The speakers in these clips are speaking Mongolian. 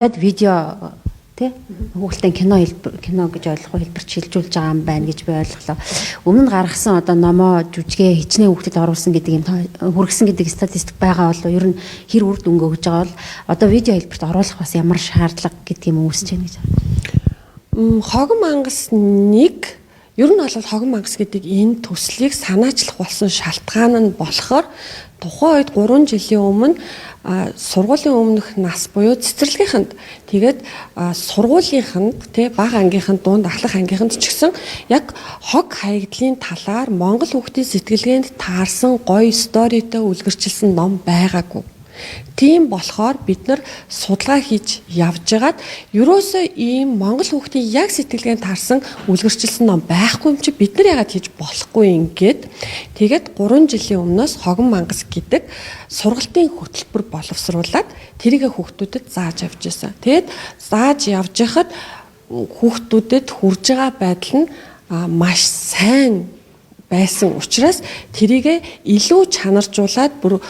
Видео тий хүүхэлдэйн кино гэж ойлгох хэлбэрч шилжүүлж байгаа юм байна гэж би ойлголоо. Өмнө нь гаргасан одоо номоо жүжигээ хичнээн хүүхдэд оруулсан гэдэг юм хүргэсэн гэдэг статистик байгаа бол ер нь хэр үр дүнгээ өгж байгаа бол одоо видео хэлбэрт оруулах бас ямар шаардлага гэдэг юм үүсэж байна гэж байна. Хогон мангас 1 ер нь бол хогон мангас гэдэг энэ төслийг санаачлах болсон шалтгаан нь болохоор тухайн үед 3 жилийн өмнө сургуулийн өмнөх нас буюу цэцэрлэгийнхэнд тэгээд сургуулийнханд бага ангийнханд дунд ахлах ангийнханд ч гэсэн яг хог хаягдлын талаар Монгол хүүхдийн сэтгэлгээнд таарсан гоё сторитой үлгэрчилсэн ном байгаагүй. Тийм болохоор бид нар судалгаа хийж явжгаад ерөөсөө ийм Монгол хүүхдийн яг сэтгэлгээнд таарсан үлгэрчилсэн ном байхгүй юм чи бид нар яагаад хийж болохгүй ингээд тэгээд 3 жилийн өмнөөс хогон мангас гэдэг сургалтын хөтөлбөр боловсруулад тэрийг хүүхдүүдэд зааж явж байсан. Тэгээд зааж явж хахад хүүхдүүдэд хүрж байгаа байдал нь маш сайн байсан учраас тэрийг илүү чанаржуулаад бүр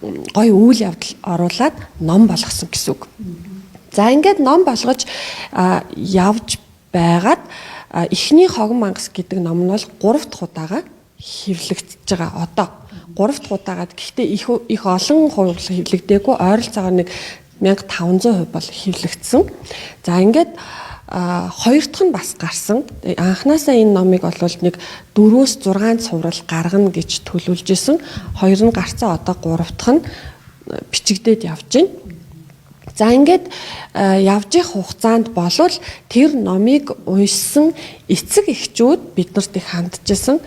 гоё үйл явдал оруулаад ном болгосон гэсэн үг. За ингээд ном болгож явж байгаад эхний хогон мангас гэдэг ном нь бол 3 дахь удаага хэвлэгдэж байгаа. Одоо 3 дахь удаагаад гэхдээ их олон хувь хэвлэгдээгүй ойролцоогоор нэг 1500% бол хэвлэгдсэн. За ингээд хоёр дахь нь бас гарсан. Анхнаасаа энэ номыг олвол нэг 4-6 цуврал гаргана гэж төлөвлөж исэн. Хоёр нь гарцаа одоо 3 дахь нь бичигдээд явж байна. За ингээд явж их хугацаанд болвол тэр номыг уншсан эцэг эхчүүд биднэрт их хандчихсан.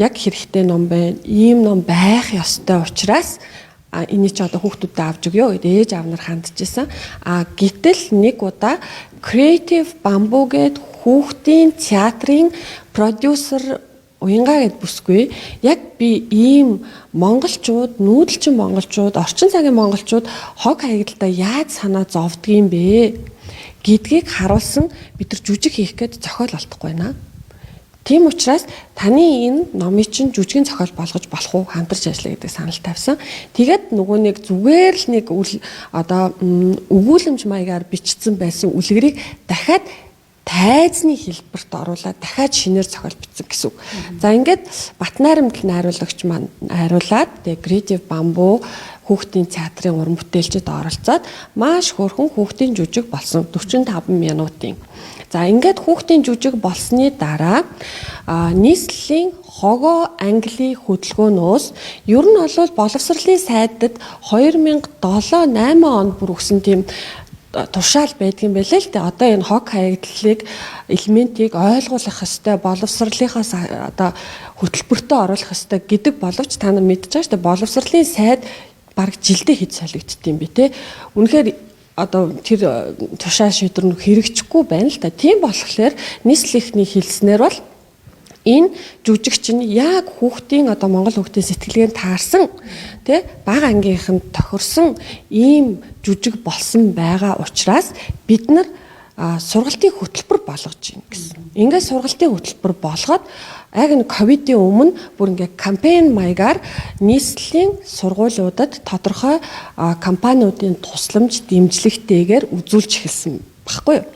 Яг хэрэгтэй ном байна. Ийм ном байх ёстой учраас энийг ч одоо хүүхдүүдэд авч өгөө гэдэг ээж аав нар хандчихсан. Гэтэл нэг удаа Creative Bamboo гэдэг хүүхдийн театрын продюсер Уянгаа гэд бүсгүй яг би ийм монголчууд, нүүдэлчин монголчууд, орчин цагийн монголчууд хог хаягдалтаа яаж санаа зовдгийм бэ гэдгийг харуулсан бид нар жүжиг хийх гээд зохиол олдохгүй байна. Тийм учраас таны энэ номыг чинь жүжигэн зохиол болгож болох уу хамтарч ажиллая гэдэг санал тавьсан. Тэгээд нөгөө нэг зүгээр л нэг одоо өгүүлэмж маягаар бичсэн байсан үлгэрийг дахиад тайзны хэлбэрт оруулаад дахиад шинээр зохиол бичсэн гэсэн үг. За ингээд Батнайрамд найруулагч маань найруулад тэгээд Creative Bamboo хүүхдийн театрын уран бүтээлчд оролцоод маш хөөрхөн хүүхдийн жүжиг болсон 45 минутын. За ингээд хүүхдийн жүжиг болсны дараа нийслэлийн хогоо англи хөдөлгөөнөөс ер нь бол боловсролын сайдад 2007-8 онд бүр өгсөн тийм тушаал байдгийн байлаа л дээ. Одоо энэ хог хаягдлыг элементийг ойлгуулах хэвээр боловсролынхаас одоо хөтөлбөртөө оруулах хэвээр гэдэг боловч та нар мэдчихэж байгаа шүү дээ. Боловсролын сайд бараг жилдээ хэд солигдсон юм бэ те. Үнэхээр одоо тэр тушаал шийдвэр нь хэрэгжихгүй байна л та. Тийм болохоор нийслэлийн хэлснээр бол энэ жүжигч нь яг хүүхдийн одоо монгол хүүхдийн сэтгэлгээнд таарсан тий бага ангийнханд тохирсон ийм жүжиг болсон байгаа учраас бид нар сургалтын хөтөлбөр болгож байна гэсэн. Ингээд сургалтын хөтөлбөр болгоод яг энэ ковидын өмнө бүр ингээд кампайн маягаар нийслэлийн сургуулиудад тодорхой компаниудын тусламж дэмжлэгтэйгээр үзүүлж эхэлсэн баггүй юу?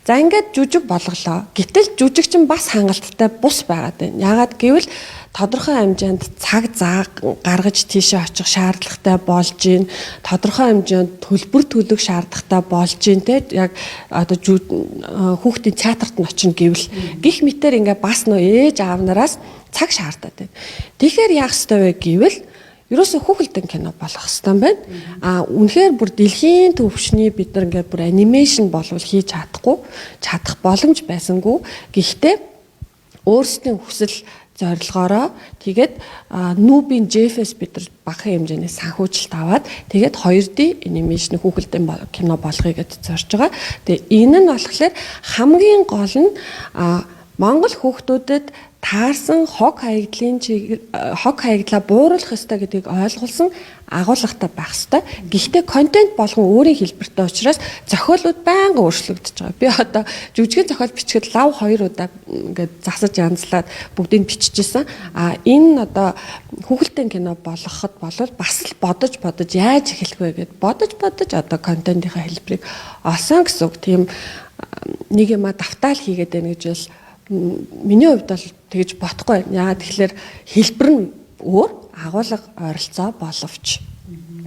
За ингээд жүжиг болголоо. Гэтэл жүжиг чинь бас хангалттай бус байгаад байна. Яагаад гэвэл тодорхой хэмжээнд цаг заа гаргаж тийшээ очих шаардлагатай болж гин. Тодорхой хэмжээнд төлбөр төлөх шаардлагатай болж гин те. Яг одоо хүүхдийн театрт нь очино гэвэл гих мэтэр ингээд бас нөө ээж аав нараас цаг шаардаад байна. Тэгэхээр яах ёстой вэ гэвэл ерөөсөө хүүхэлдэйн кино болох хэвээр байна. Үнэхээр бүр дэлхийн төвшний бид нар ингээд бүр анимашн болвол хийж чадах боломж байсангүй. Гэхдээ өөрсдийн хүсэл зорилгоороо тэгээд Нүүбийн Джеффэс бид нар багахан хэмжээний санхүүжилт аваад тэгээд 2D анимашн хүүхэлдэйн кино болгоё гэж зорж байгаа. Тэгээд энэ нь болохоор хамгийн гол нь Монгол хүүхдүүдэд таарсан хог хаягдлаа бууруулах ёстой гэдгийг ойлгуулсан агуулгатай байх ёстой. Гэхдээ контент болгон өөрийн хэлбэртэй учраас зохиолууд байнга өөрчлөгдөж байгаа. Би одоо жүжигийн зохиол бичгээд лав 2 удаа ингээд засаж янзлаад бүгдийг биччихсэн. Энэ одоо хүүхэлдэйн кино болгоход бол бас л бодож яаж эхлэх вэ гэд бодож одоо контентынхаа хэлбэрийг олсон гэсэн үг. Тийм нэг юм давтаал хийгээд байна гэж бол миний хувьд бол тэгж бодохгүй. Яагаад тэгэхээр хэлбэр нь өөр, агуулга ойролцоо боловч.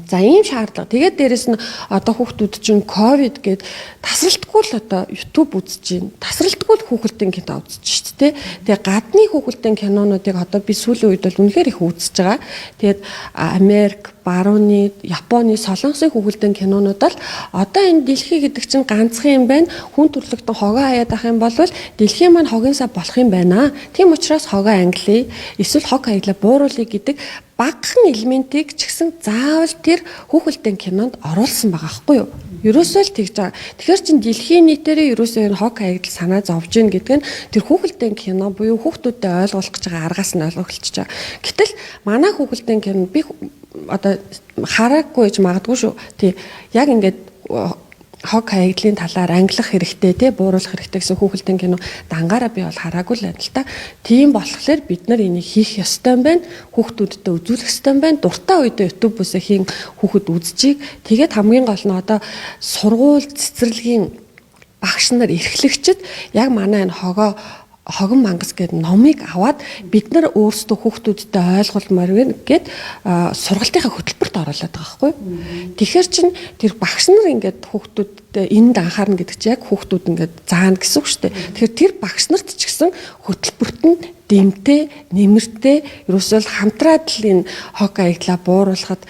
За ийм шаардлага. Тэгээд дээрэс нь одоо хүүхдүүд чинь ковид гээд тасралтгүй л одоо YouTube үзэж байна. Тасралтгүй л хүүхэлдэйн кино үзэж шүү дээ. Тэгээ гадны хүүхэлдэйн кинонуудыг одоо би сүүлийн үед бол үнэхээр их үзэж байгаа. Тэгээд Америк, Барууны, Японы, Солонгосын хүүхэлдэйн кинонууд л одоо энэ дэлхий гэдэг чинь ганцхан юм байна. Хүн төрлөختөн хогоо хаяад ах юм бол дэлхийн маань хогинсаа болох юм байна. Тийм учраас хогоо англи, эсвэл хог хаяглаа бууруулъя гэдэг багахан элементийг ч гэсэн заавал тэр хүүхэлдэйн кинонд оруулсан байгаа байхгүй юу? Ерөөсөө л тэгж байгаа. Тэгэхээр чин дэлхийн нийтээрээ ерөөсөө энэ хог хаягдал санаа зовж гин гэдэг нь тэр хүүхэлдэйн кино буюу хүүхдүүдэд ойлгуулах гэж байгаа аргаас нь ойлгуулчихж байгаа. Гэтэл манай хүүхэлдэйн кино би одоо хараагүй гэж магадгүй шүү. Тий яг ингээд хог хаягдлын талаар ангилах хэрэгтэй те бууруулах хэрэгтэй гэсэн хүүхэлдэйн кино дангаараа би бол хараагүй л байна л та. Тийм болохоор бид нар энийг хийх ёстой юм байна. Хүүхдүүдэд үзүүлэх ёстой юм байна. Дуртай үедээ YouTube-өөсөө хийн хүүхэд үзчихийг. Тэгээд хамгийн гол нь одоо сургууль цэцэрлэгийн багш нар эрхлэгчид яг манай энэ хогон мангас гэдэг номыг аваад бид нар өөрсдөө хүүхдүүдэд ойлгуулмаар байна гэд сургалтынхаа хөтөлбөрт оруулаад байгаа байхгүй. Тэгэхээр чин тэр багш нар ингээд хүүхдүүдэд энд анхаарна гэдэг чинь яг хүүхдүүд ингээд заана гэсэн үг шүү дээ. Тэгэхээр тэр багш нарт ч гэсэн хөтөлбөрт нь дэмтэй, нэмэртэй ерөөсөө хамтраад л энэ хог хаягдлаа бууруулахад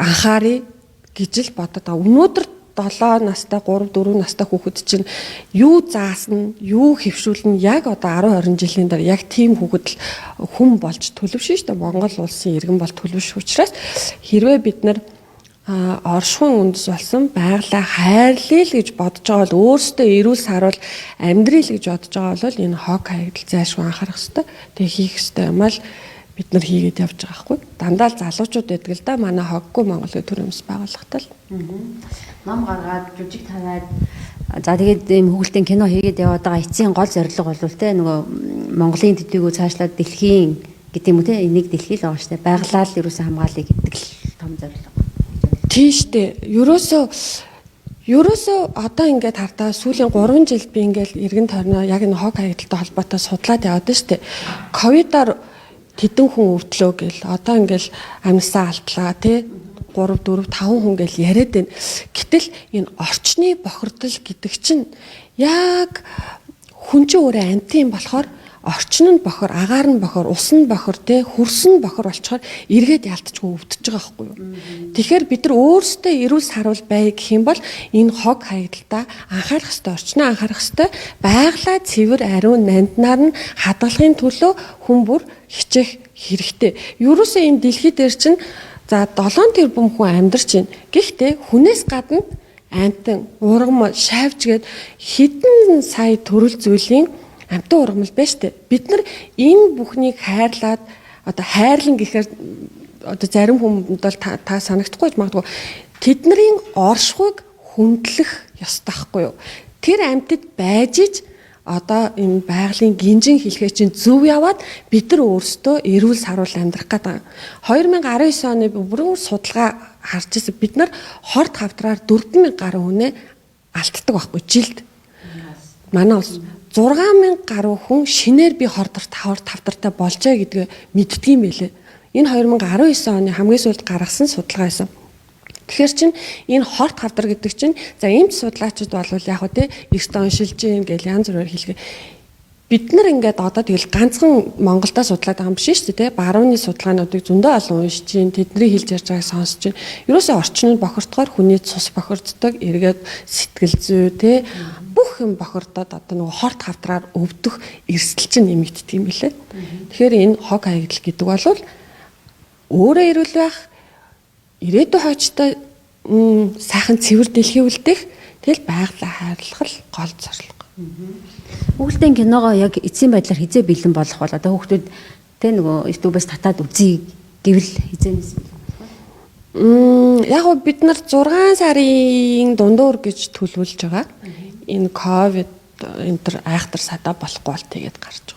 анхаарыг гэж л бодоод байгаа. Өнөөдөр 7 настай 3 4 настай хүүхэд чинь юу заасна, юу хэвшүүлнэ яг одоо 10 20 жилийн дараа яг тийм хүүхэд л хүн болж төлөвшөн шүү дээ. Монгол улсын иргэн бол төлөвш учраас хэрвээ бид нар оршихуйн үндэс болсон байгалаа хайрлая л гэж бодож байгаа бол өөрсдөө эрүүл саруул амьдрий л гэж бодож байгаа бол энэ хог хаягдал зайлшгүй анхаарах хэрэгтэй. Тэгээ хийх хэрэгтэй юм аа л бид нар хийгээд явж байгаа хгүй. Дандаа л залуучууд байдаг л да. Манай хоггүй Монголын төр юмс байгууллагатай л. Ном гаргаад жүжиг тавиад за тэгээд ийм хүүхэлдэйн кино хийгээд яваад байгаа эцсийн гол зорилго бол те нөгөө Монголын төдийгөө цаашлаад дэлхийн гэдэг юм уу те энийг дэлхий л байгаа штэ байгалаа л ерөөсөө хамгаалъя гэдэг л том зорилго. Тийм штэ. Ерөөсөө одоо ингээд хартаа сүүлийн 3 жил би ингээд эргэн тойрноо яг энэ хог хаягдалтай холбоотой судлаад яваад штэ. Ковидоор тэдэн хүн өвдлөө гэл одоо ингээд амьсаа алтлаа те 3 4 5 хүн гэл яриад байна. Гэтэл энэ орчны бохирдол гэдэг чинь яг хүн чинь өөрөө амтын болохоор орчин нь бохор, агаар нь бохор, ус нь бохор, те хөрс нь бохор болчоор эргээд ялтчгүй өвдөж байгаа байхгүй юу. Тэгэхээр бид нар өөрсдөө эрүүл саруул бай гэх юм бол энэ хог хаягдалтаа анхаарах хэрэгтэй, орчноо анхаарах хэрэгтэй. Байгалаа цэвэр, ариун, нанднаар нь хадгалахын төлөө хүн бүр хичээх хэрэгтэй. Ерөөсөө энэ дэлхий дээр чинь за 7 тэрбум хүн амьдарч байна. Гэхдээ хүнээс гадна амтан, ургам, шавж гээд хэдэн сая төрөл зүйлийн амтан ургамал байна штэ. Бид нар энэ бүхнийг хайрлаад одоо хайрлан гэхээр одоо зарим хүмүүнд бол та санагдахгүй ч магадгүй тэдний оршихуйг хүндлэх ёстой байхгүй юу? Тэр амьтад байж ич одоо энэ байгалийн гинжин хэлхээ чинь зөв яваад бид нар өөрсдөө эрүүл саруул амьдрах гэдэг. 2019 оны бүрэн судалгаа харж ирсэн бид нар хорт хавдраар 4000 гаруй хүнээ алддаг байхгүй жилд. Манай улс 6000 гаруй хүн шинээр би хорт хавдартай болжээ гэдгээ мэддгийм байлээ. Энэ 2019 оны хамгийн сүүлд гаргасан судалгаа байсан. Тэгэхээр чин энэ хорт хавдар гэдэг чинь за эмч судлаачид бол яг хөө те эртөө уншилж гин гэл янз бүрээр хэлгээ. Бид нар ингээд одоо тэгэл ганцхан Монголдо судлаад байгаа юм биш шүү дээ те барууны судалгаануудыг зөндөө олон уншиж гин тэдний хэлж ярьж байгааг сонсож гин. Ерөөсөө орчин нь бохирдохоор хүний цус бохирддог, эргээд сэтгэл зүй те бүх юм бохирдоод одоо нөгөө хорт хавдраар өвдөх эрсдэл чинь нэмэгддэг юм билээ. Тэгэхээр энэ хог хаягдал гэдэг бол өөрөө эрүүл байх ирээдүйн хойчтой сайхан цэвэр дэлхий үлдэх тэгэл байгалаа хайрлах л гол зорилго. Хүүхдийн киногоо яг эцсийн байдлаар хизээ бэлэн болох бол одоо хүүхдүүд тэ нөгөө YouTube-аас татаад үзье гэвэл хизээнээс Яг нь бид нар 6 сарын дундуур гэж төлөвлөж байгаа. Энэ ковид энэ төр айхтар садаа болохгүй бол тэгээд гарч